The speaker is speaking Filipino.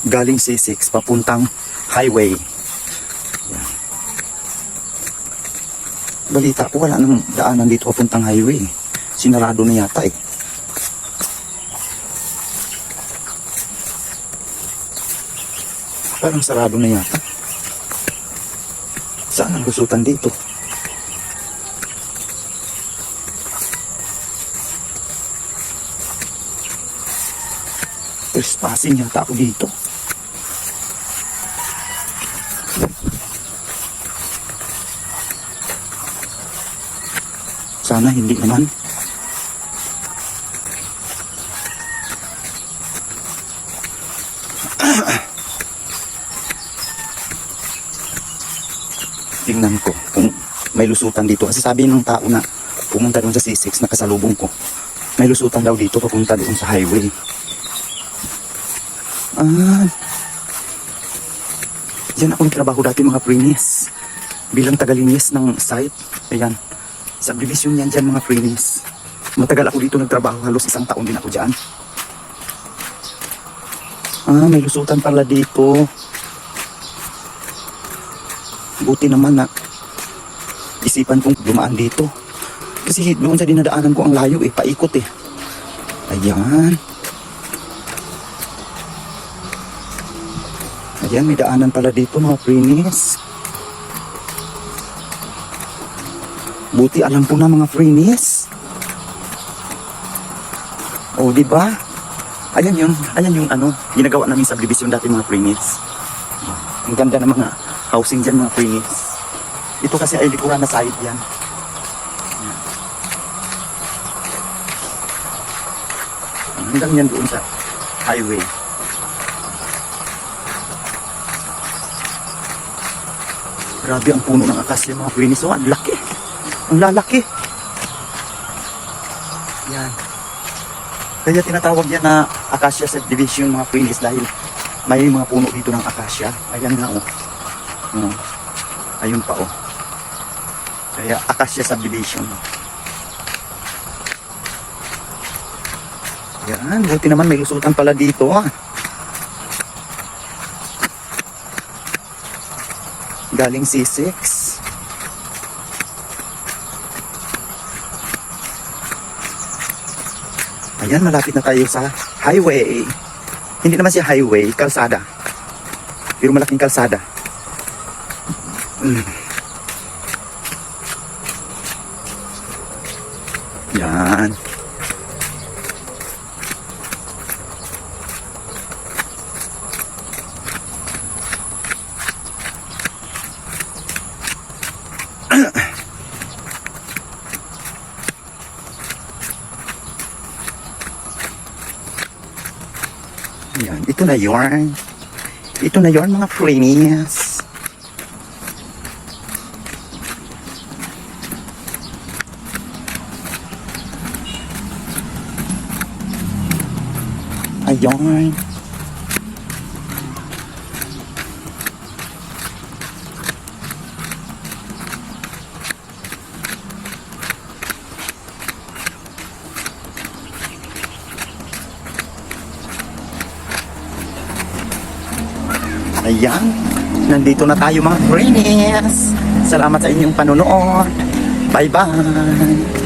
galing C6 papuntang highway. Yan. Balita ko wala nang daanan dito papuntang highway. Sinarado na yata eh. Parang sarado na yata. Saan ang lusutan dito? Trespassing yata ako dito. Sana hindi naman. Tingnan ko kung may lusutan dito. Kasi sabi ng tao na pumunta doon sa C6 na kasalubong ko, may lusutan daw dito papunta doon sa highway. Yan akong trabaho dati mga prenis. Bilang tagalinis ng site. Ayan. Subdivision yan dyan mga prenis. Matagal ako dito nagtrabaho. Halos 1 taon din ako dyan. May lusutan pala dito. Buti naman na isipan kong dumaan dito. Kasi doon sa dinadaanan ko ang layo eh. Paikot eh. Ayan. Ayan, may daanan pala dito mga prenis. Buti alam ko na mga prenis. Oh, di ba? Ayan yung ano, ginagawa namin subdivision dati mga prenis. Ang ganda ng mga housing dyan mga prenis. Ito kasi ay likuran na side yan. Hanggang yan doon sa highway. Grabe ang puno ng akasya mga prenis. Oh, ang laki. Ang lalaki. Yan. Kaya tinatawag yan na Acacia Subdivision mga prenis dahil may mga puno dito ng akasya. Ayan nga oh. Ayun pa oh. Kaya Acacia Subdivision. Yan. Buti naman may lusutan pala dito ah. Galing C6. Ayan, malapit na tayo sa highway. Hindi naman siya highway, kalsada. Pero malaking kalsada. Yan. Yan, ito na yun. Ito na yun mga prenis. Ayun. Ayan, nandito na tayo mga prenis. Salamat sa inyong panonood. Bye-bye.